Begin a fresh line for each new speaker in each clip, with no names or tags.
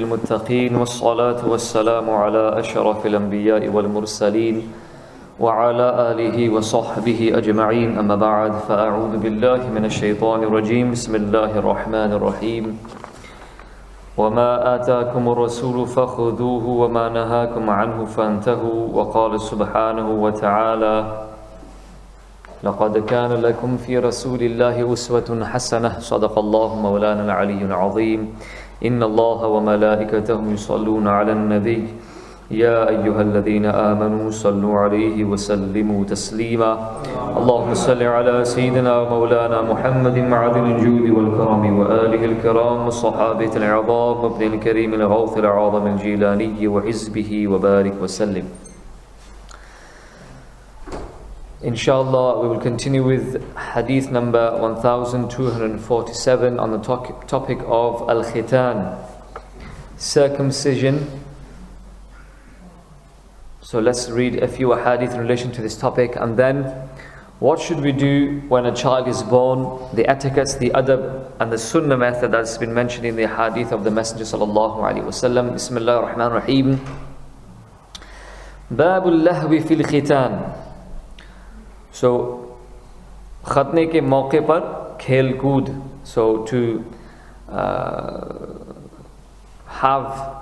للمتقين والصلاة والسلام على أشرف الأنبياء والمرسلين وعلى آله وصحبه أجمعين أما بعد فأعوذ بالله من الشيطان الرجيم بسم الله الرحمن الرحيم وما آتاكم الرسول فخذوه وما نهاكم عنه فانتهوا وقال سبحانه وتعالى لقد كان لكم في رسول الله أسوة حسنة صدق الله مولانا العلي العظيم إن الله وملائكته يصلون على النبي يا أيها الذين آمنوا صلوا عليه وسلموا تسليما اللهم صل على سيدنا ومولانا محمد معدن الجود والكرم وآله الكرام والصحابة العظام وابن الكريم الغوث العظم الجيلاني وحزبه وبارك وسلم. Inshallah, we will continue with hadith number 1247 on the topic of al-khitan, circumcision. So let's read a few hadith in relation to this topic, and then what should we do when a child is born, the etiquettes, the adab and the sunnah method that's been mentioned in the hadith of the Messenger sallallahu alaihi wasallam. Bismillah ar-Rahman ar-Rahim. Babul lahwi fil khitan. So, khatne ke mauke par khel kood. So, to have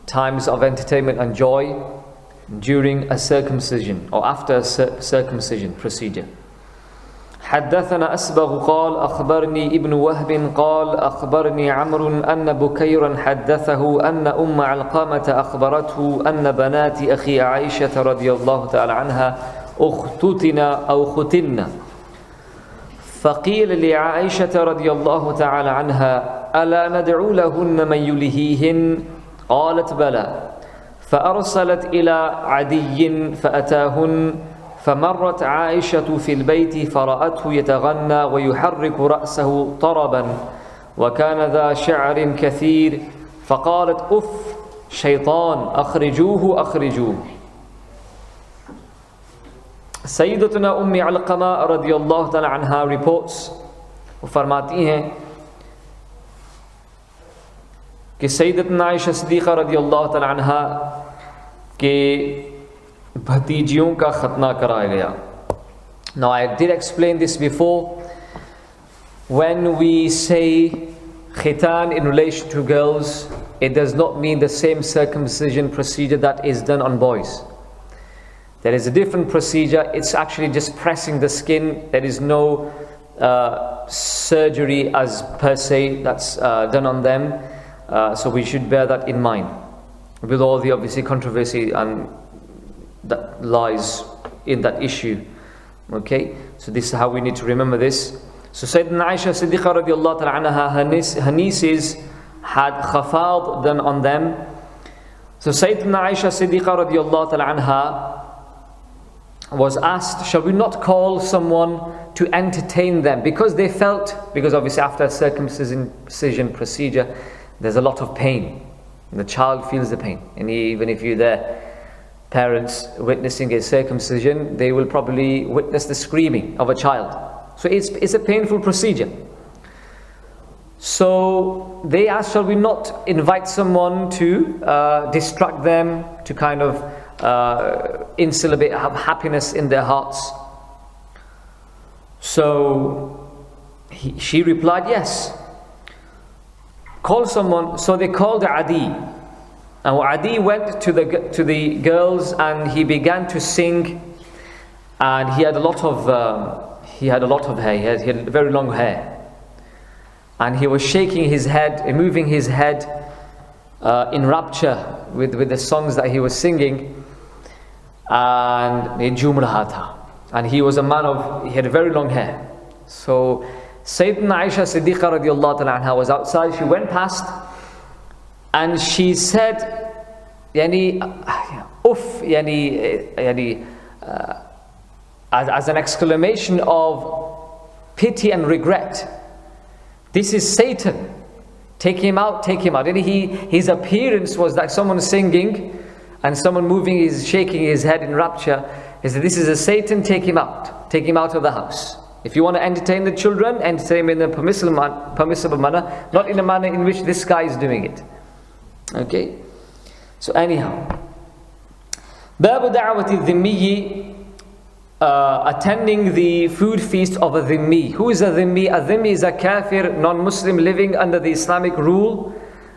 times of entertainment and joy during a circumcision or after a circumcision procedure. حدثنا أسبغ قال أخبرني ابن وهب قال أخبرني عمرو أن بكيرا حدثه أن أم علقمة أخبرته أن بنات أخي عائشة رضي الله تعالى عنها اختتنا أو ختنا فقيل لعائشة رضي الله تعالى عنها ألا ندعو لهن من يلهيهن قالت بلى فأرسلت إلى عدي فأتاهن فمرت عائشة في البيت فرأته يتغنى ويحرك رأسه طربا وكان ذا شعر كثير فقالت أف شيطان أخرجوه أخرجوه. Sayyidatuna Ummi Alqama radiyallahu ta'ala anha reports वो फरमाती हैं कि सैयदतुना आयशा सिद्दीक़ा रदियल्लाहु तआला अन्हा के भतीजियों का खतना कराया गया. Now I did explain this before. When we say khitan in relation to girls, it does not mean the same circumcision procedure that is done on boys. There is a different procedure. It's actually just pressing the skin. There is no surgery as per se that's done on them. So we should bear that in mind, with all the obviously controversy and that lies in that issue. Okay, so this is how we need to remember this. So Sayyidina Aisha Siddiqa radiallahu ta'ala anha, her nieces had khafad done on them. So Sayyidina Aisha Siddiqa radiallahu ta'ala anha was asked, shall we not call someone to entertain them? Because they felt, because obviously after a circumcision procedure, there's a lot of pain. The child feels the pain. And even if you're there, parents witnessing a circumcision, they will probably witness the screaming of a child. So it's a painful procedure. So they asked, shall we not invite someone to distract them, to kind of instill a bit of happiness in their hearts? So she replied, yes. Call someone. So they called Adi, and Adi went to the girls and he began to sing. And he had a lot of hair. He had very long hair, and he was shaking his head, moving his head in rapture with the songs that he was singing. And he was a man he had very long hair. So Sayyidina Aisha Siddiqa radiallahu ta'ala anha was outside. She went past and she said, yani, uff, yani, as an exclamation of pity and regret. This is Satan. Take him out, take him out. And his appearance was like someone singing and someone shaking his head in rapture. He said, this is a Satan, take him out of the house. If you want to entertain the children, entertain them in a permissible manner, not in a manner in which this guy is doing it. Okay. So anyhow, Babu Da'wati Dhimmi, attending the food feast of a dhimmi. Who is a dhimmi? A dhimmi is a kafir, non-Muslim living under the Islamic rule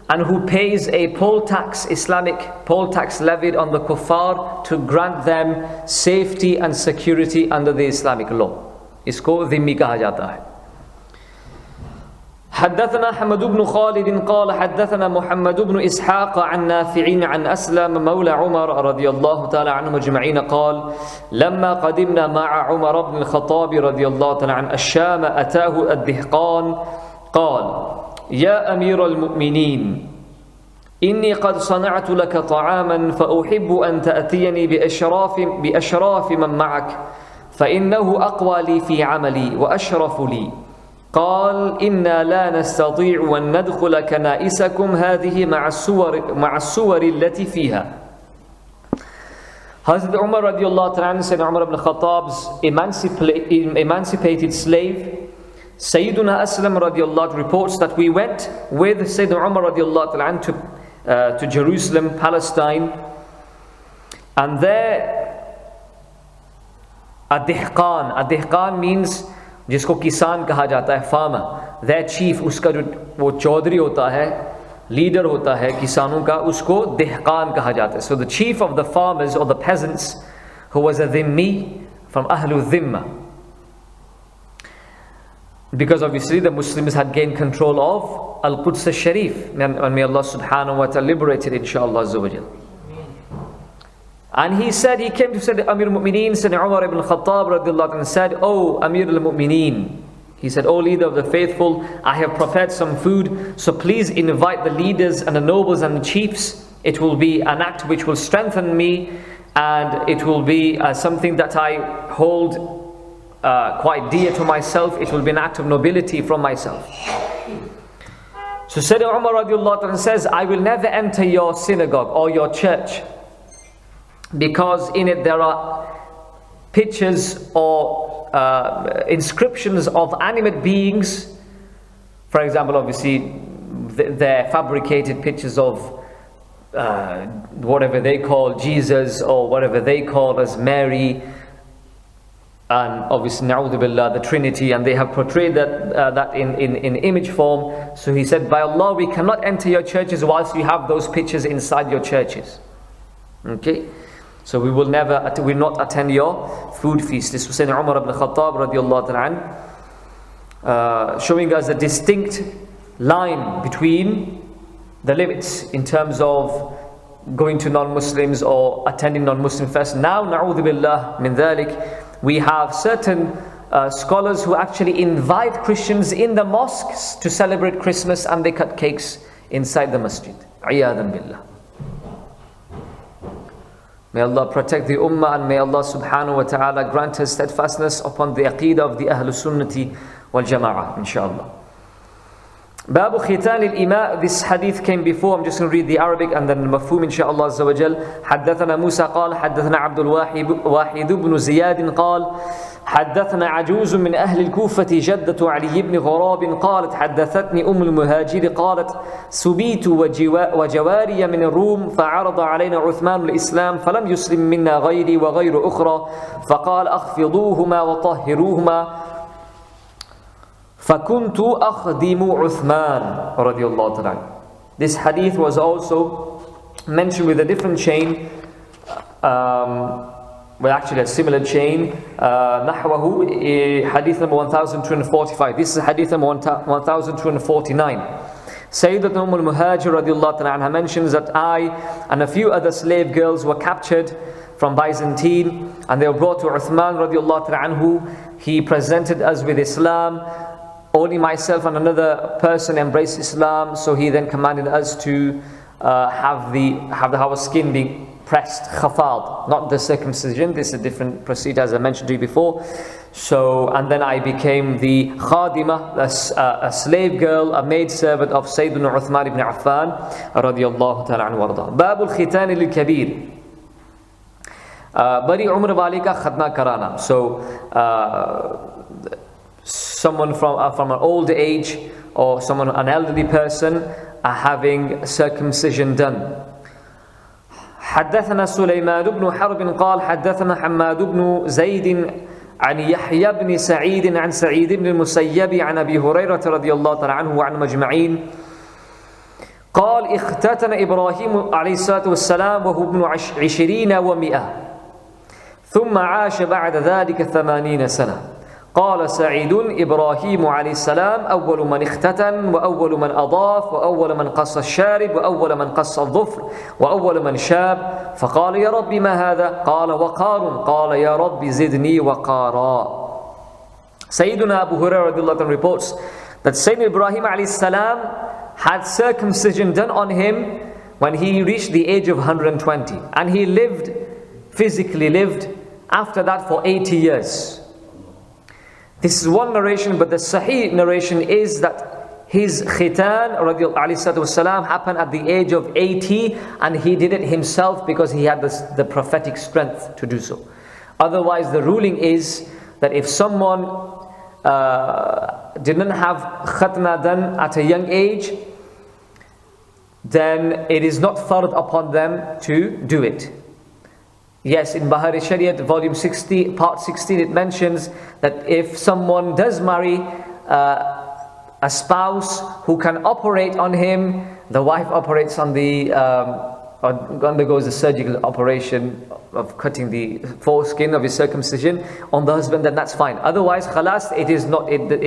and who pays a poll tax, Islamic poll tax levied on the kuffar to grant them safety and security under the Islamic law. Isko dhimmi kaha jata hai. حدثنا حمد بن خالد قال حدثنا محمد بن إسحاق عن نافع عن أسلم مولى عمر رضي الله تعالى عنهم أجمعين قال لما قدمنا مع عمر بن الخطاب رضي الله تعالى عن الشام أتاه الدهقان قال يا أمير المؤمنين إني قد صنعت لك طعاما فأحب أن تأتيني بأشراف من معك فإنه أقوى لي في عملي وأشرف لي. قال إنا لا نستطيع أن ندخل كنائسكم هذه مع السور التي فيها. Hazrat Umar radiallahu ta'ala said, Umar ibn Khattab's emancipated slave Sayyiduna Aslam radiallahu reports that we went with Sayyidina Umar radiallahu ta'ala to Jerusalem, Palestine, and there a dihqan means जिसको किसान कहा जाता है, farmer, their chief, उसका जो वो चौधरी होता है, leader होता है किसानों का, उसको dihqan कहा जाता है. So the chief of the farmers or the peasants who was a dhimmi from Ahlul Dhimma, because obviously the Muslims had gained control of Al-Quds al-Sharif, and may Allah subhanahu wa ta'ala liberate it, inshallah azza wa jal. And he came to say Amir al-Mu'mineen, said Umar ibn Khattab radiallahu anhu, and said, "Oh Amir al-Mu'mineen," he said, "Oh leader of the faithful, I have prepared some food, so please invite the leaders and the nobles and the chiefs. It will be an act which will strengthen me, and it will be something that I hold quite dear to myself. It will be an act of nobility from myself." So Sayyidina Umar radiallahu anhu says, "I will never enter your synagogue or your church, because in it there are pictures or inscriptions of animate beings. For example, obviously they're fabricated pictures of whatever they call Jesus or whatever they call as Mary, and obviously na'udhu billah, the Trinity, and they have portrayed that in image form." So he said, "By Allah, we cannot enter your churches whilst you have those pictures inside your churches." Okay, so we will not attend your food feast. This was Sayyidina Umar ibn Khattab radiallahu anhu, showing us a distinct line between the limits in terms of going to non-Muslims or attending non-Muslim fests. Now, na'udhu billah min dhalik, we have certain scholars who actually invite Christians in the mosques to celebrate Christmas, and they cut cakes inside the masjid. Iyadan billah. May Allah protect the ummah, and may Allah subhanahu wa ta'ala grant us steadfastness upon the aqeedah of the Ahlul Sunnati wal Jama'ah, inshallah. Babu Khitan al-Ima, this hadith came before. I'm just going to read the Arabic and then the Mafhum, inshallah azza wa jal. حدثنا موسى قال حدثنا عبد الواحد بن زياد قال حدثنا عجوز من أهل الكوفة جدة علي بن غراب قالت حدثتني المهاجر قالت سبيت وجواري من الروم فعرض علينا عثمان الإسلام فلم يسلم منا غيري وغير أخرى فقال أخفضوهما وطهروهما فكنت أخدم عثمان رضي الله تعالى. This hadith was also mentioned with a different chain, well actually a similar chain, نحوه, hadith number 1245. This is hadith number 1249. Sayyidatuna al-Muhajir radiallahu anha mentions that I and a few other slave girls were captured from Byzantine, and they were brought to Uthman radiallahu anhu. He presented us with Islam. Only myself and another person embraced Islam, so he then commanded us to have our skin being pressed, khafad, not the circumcision. This is a different procedure, as I mentioned to you before. So, and then I became the khadima, a slave girl, a maid servant of Sayyidina Uthman ibn Affan radiyallahu ta'ala anhu warda. Babul khitan lil-kabir, bari umr wali ka khatna karana. So someone from an old age, or an elderly person, having circumcision done. حدثنا سليمان بن حرب قال حدثنا حماد بن زيد عن يحيى بن سعيد عن سعيد بن المسيب عن أبي هريرة رضي الله تعالى عنه وعن مجمعين قال اختتن إبراهيم عليه الصلاة والسلام وهو ابن 20 و100 ثم عاش بعد ذلك 80 سنة. قال سعيد إبراهيم عليه السلام أول من اختتن وأول من أضاف وأول من قص الشارب وأول من قص الظفر وأول من شاب. فقال يا رب ما هذا؟ قال وقار. قال يا رب زدني وقارا. Sayyiduna Abu Hurairah reports that Sayyidina Ibrahim alayhi salam had circumcision done on him when he reached the age of 120, and he physically lived after that for 80 years. This is one narration, but the Sahih narration is that his khitan والسلام, happened at the age of 80, and he did it himself because he had the prophetic strength to do so. Otherwise, the ruling is that if someone didn't have khatna done at a young age, then it is not fard upon them to do it. Yes, in Bahari Shariat, volume 60, part 16, it mentions that if someone does marry a spouse who can operate on him, the wife operates on undergoes a surgical operation of cutting the foreskin of his circumcision on the husband, then that's fine. Otherwise, khalas, it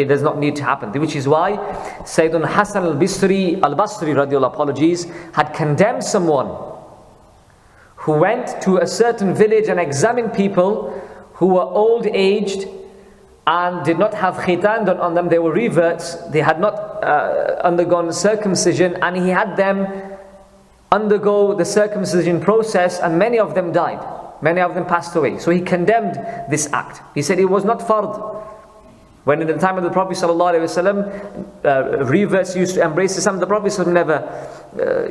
does not need to happen. Which is why Sayyidun Hasan al-Basri apologies, had condemned someone who went to a certain village and examined people who were old-aged and did not have khitan done on them. They were reverts, they had not undergone circumcision, and he had them undergo the circumcision process, and many of them died. Many of them passed away. So he condemned this act. He said it was not fard. When in the time of the Prophet ﷺ, reverts used to embrace Islam, the Prophet never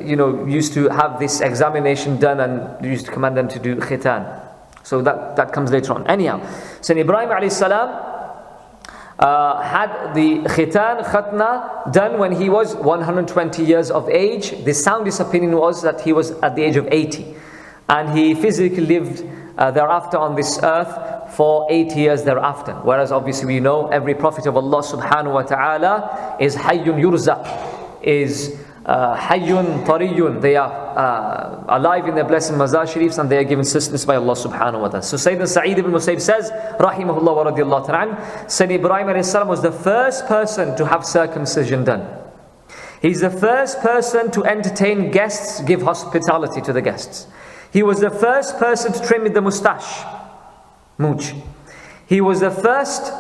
used to have this examination done and used to command them to do khitan. So that comes later on. Anyhow, so Ibrahim a.s. had the khatna done when he was 120 years of age. The soundest opinion was that he was at the age of 80, and he physically lived thereafter on this earth for 80 years thereafter. Whereas obviously we know every prophet of Allah subhanahu wa ta'ala is hayyun yurzaq, is hayyun tariyun. They are alive in their blessed mazar sharifs, and they are given sustenance by Allah subhanahu wa ta'ala. So Sayyidina Sa'id ibn Musayyib says, rahimahullah wa radiyallahu ta'ala, Sayyidina Ibrahim alayhi salam was the first person to have circumcision done. He's the first person to entertain guests, give hospitality to the guests. He was the first person to trim the mustache, mooch. He was the first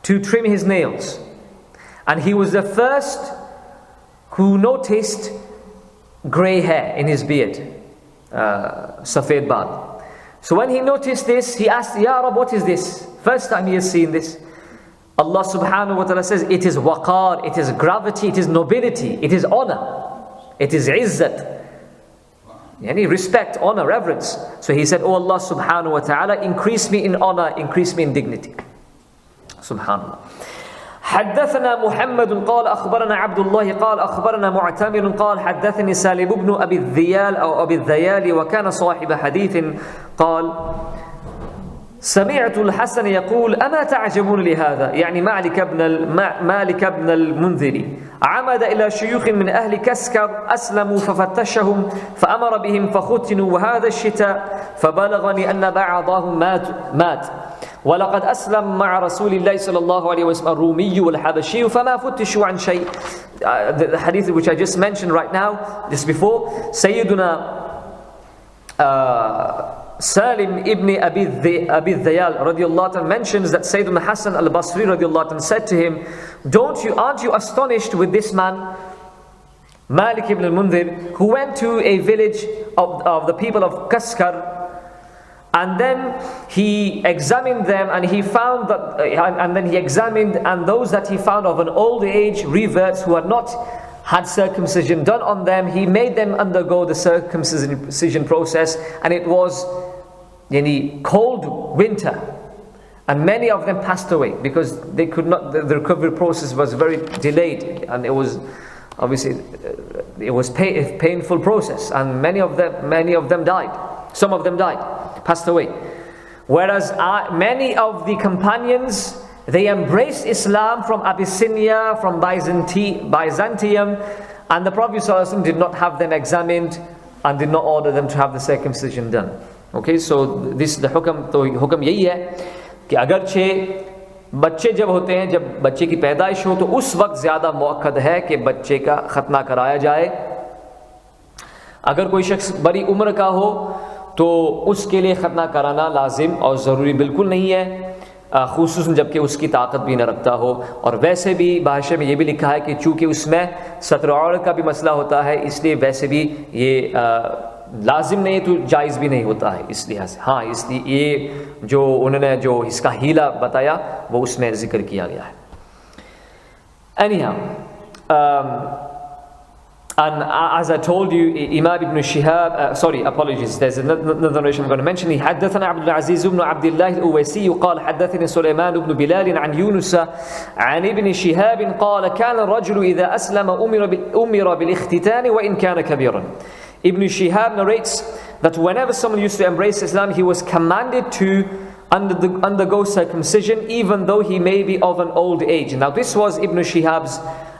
to trim his nails, and he was the first who noticed grey hair in his beard, safed bad. So when he noticed this, he asked, Ya Rab, what is this? First time he has seen this. Allah subhanahu wa ta'ala says, it is waqar, it is gravity, it is nobility, it is honor, it is izzat. Any respect, honor, reverence. So he said, Oh Allah subhanahu wa ta'ala, increase me in honor, increase me in dignity. Subhanallah. حدثنا محمد قال أخبرنا عبد الله قال أخبرنا معتمر قال حدثني سالم بن أبي الذيال أو أبي الذيال وكان صاحب حديث قال سمعت الحسن يقول أما تعجبون لهذا، يعني مالك بن المنذر عمد إلى شيوخ من أهل كسكر أسلموا ففتشهم فأمر بهم فختنوا وهذا الشتاء فبلغني أن بعضهم مات ولقد أسلم مع رسول الله صلى الله عليه وسلم الرومي والحبشي فما فتشوا عن شيء. The hadith which I just mentioned right now, just before, Sayyiduna Salim ibn Abi Dhayal radiallahu anhu mentions that Sayyiduna Hasan al-Basri radiallahu anhu said to him, aren't you astonished with this man, Malik ibn al-Mundhir, who went to a village of the people of Kaskar, and then he examined them, and he found that, and those that he found of an old age reverts who had not had circumcision done on them, he made them undergo the circumcision process, and it was cold winter, and many of them passed away because they could not. The recovery process was very delayed, and it was obviously it was a painful process, and many of them died. Some of them died, passed away. Whereas many of the companions, they embraced Islam from Abyssinia, from Byzantium, and the Prophet ﷺ did not have them examined and did not order them to have the circumcision done. Okay, so this the hukam. तो हुक्म यही है कि अगरचे बच्चे जब होते हैं, जब बच्चे की पैदाइश हो, तो उस वक्त ज़्यादा मुअक्कद है कि बच्चे का ख़तना कराया जाए. अगर कोई शख्स बड़ी उम्र का हो तो उसके लिए ख़तना कराना लाजिम और ज़रूरी बिल्कुल नहीं है, ख़ुसूसन जबकि उसकी ताकत भी न रखता हो. और वैसे भी भाष्य में ये भी लिखा है कि चूँकि उसमें सत्र औरत का भी मसला होता है, इसलिए वैसे भी ये लाजिम नहीं तो जायज़ भी नहीं होता है इस लिहाज से. हाँ, इसलिए ये जो उन्होंने जो इसका हीला बताया वो उसमें ज़िक्र किया गया है. Anyhow, and as I told you, Imam ibn Shihab, apologies, there's another narration I'm going to mention. حدثنا عبد العزيز بن عبد الله الأويسي قال حدثني سليمان بن بلال عن يونس عن ابن شهاب قال كان الرجل إذا أسلم أمر بالاختتان وإن كان كبيرا. Ibn Shihab narrates that whenever someone used to embrace Islam, he was commanded to undergo circumcision, even though he may be of an old age. Now this was Ibn Shihab's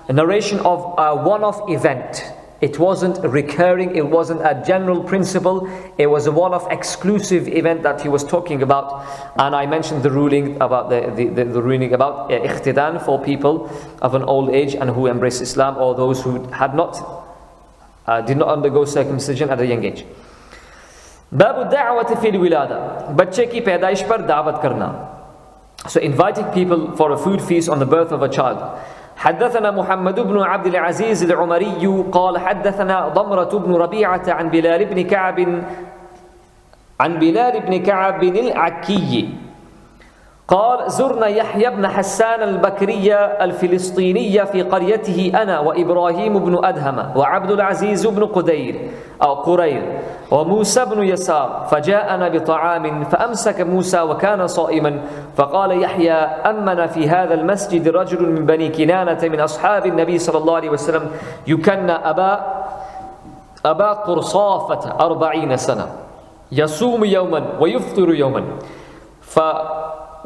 narration of a one-off event. It wasn't recurring, it wasn't a general principle, it was a one-off exclusive event that he was talking about. And I mentioned the ruling about the ruling about ikhtidan for people of an old age and who embrace Islam, or those who had not did not undergo circumcision at a young age. Babu da'wati fil wilada, bachche ki paidaish par da'wat karna. So inviting people for a food feast on the birth of a child. حدثنا محمد بن عبد العزيز العمري قال حدثنا ضمرة بن ربيعة عن بلال بن كعب العكي قال زرنا يحيى بن حسان البكري الفلسطيني في قريته أنا وإبراهيم بن أدهم وعبد العزيز بن قرير وموسى بن يسار فجاءنا بطعام فأمسك موسى وكان صائما فقال يحيى أمنا في هذا المسجد رجل من بني كنانة من أصحاب النبي صلى الله عليه وسلم يكنى أبا قرصافة 40 سنة يصوم يوما ويفطر يوما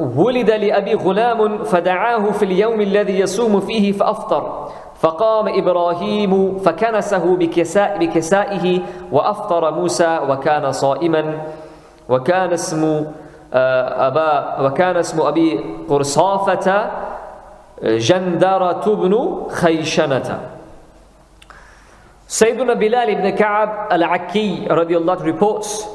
ولد لأبي غلام فدعاه في اليوم الذي يصوم فيه فأفطر فقام إبراهيم فكنسه بكسائه وأفطر موسى وكان صائما وكان اسم أبي قرصافة جندرة بن خيشنة. Sayyiduna Bilal ibn Ka'ab al-Akki radiyallahu reports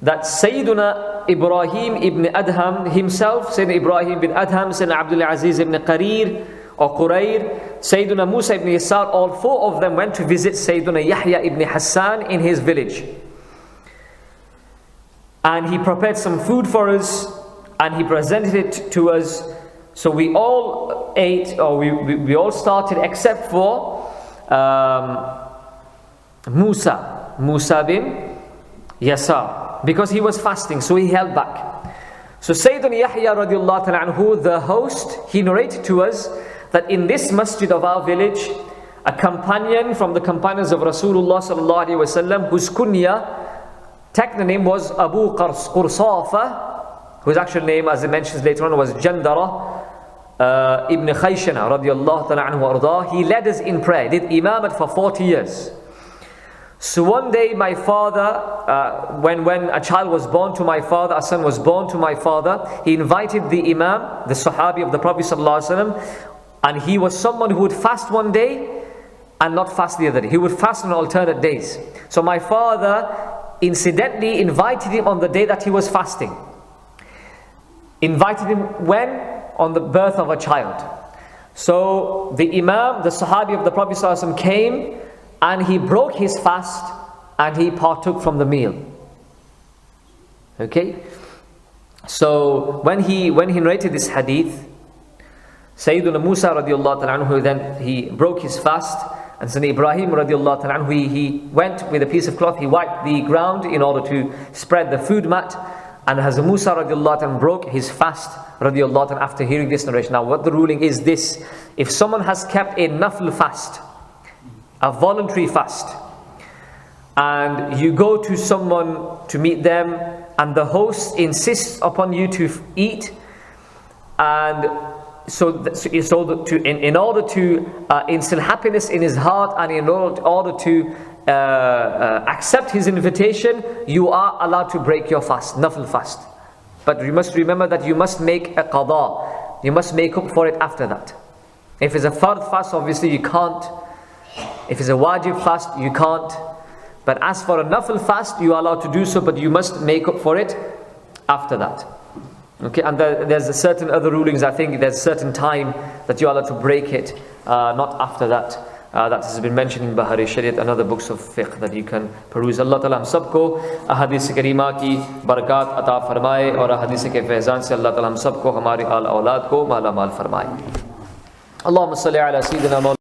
that Sayyiduna Ibrahim ibn Adham himself, Sayyidina Ibrahim ibn Adham, Sayyidina Abdul Aziz ibn Qarir or Qurair, Sayyiduna Musa ibn Yasar, all four of them went to visit Sayyiduna Yahya ibn Hassan in his village. And he prepared some food for us and he presented it to us. So we all ate, or we all started, except for Musa bin Yasar, because he was fasting, so he held back. So Sayyidina Yahya radiallahu ta'ala anhu, the host, he narrated to us that in this masjid of our village, a companion from the companions of Rasulullah sallallahu alaihi wasallam, whose kunya, technical name was Abu Qursafa, whose actual name, as it mentions later on, was Jandara ibn Khayshana radiallahu ta'ala anhu ardah. He led us in prayer, did imamat for 40 years. So one day my father, when a child was born to my father, a son was born to my father, he invited the imam, the sahabi of the Prophet ﷺ, and he was someone who would fast one day and not fast the other day. He would fast on alternate days. So my father incidentally invited him on the day that he was fasting. Invited him when? On the birth of a child. So the imam, the sahabi of the Prophet ﷺ came, and he broke his fast and he partook from the meal. Okay? So when he narrated this hadith, Sayyiduna Musa radiallahu ta'ala anhu, then he broke his fast, and Sayyidina Ibrahim radiallahu ta'ala anhu, he went with a piece of cloth, he wiped the ground in order to spread the food mat, and Hazrat Musa radiallahu ta'ala broke his fast radiallahu ta'ala after hearing this narration. Now what the ruling is this: if someone has kept a nafl fast, a voluntary fast, and you go to someone to meet them, and the host insists upon you to eat, and in order to instill happiness in his heart, and in order to accept his invitation, you are allowed to break your fast, nafil fast. But you must remember that you must make a qada, you must make up for it after that. If it's a fard fast, obviously you can't. If it's a wajib fast, you can't. But as for a nafil fast, you are allowed to do so, but you must make up for it after that. Okay, and there's a certain other rulings. I think there's a certain time that you're allowed to break it, not after that. That has been mentioned in Bahari Shariat and other books of fiqh that you can peruse. Allah Ta'ala हम सबको अहादीस करीमा की बरकत अता फरमाए और अहादीस के फैज़ान से अल्लाह ताला हम सबको हमारे आल औलाद को माला माल फरमाए. Allahumma salli ala sayyidina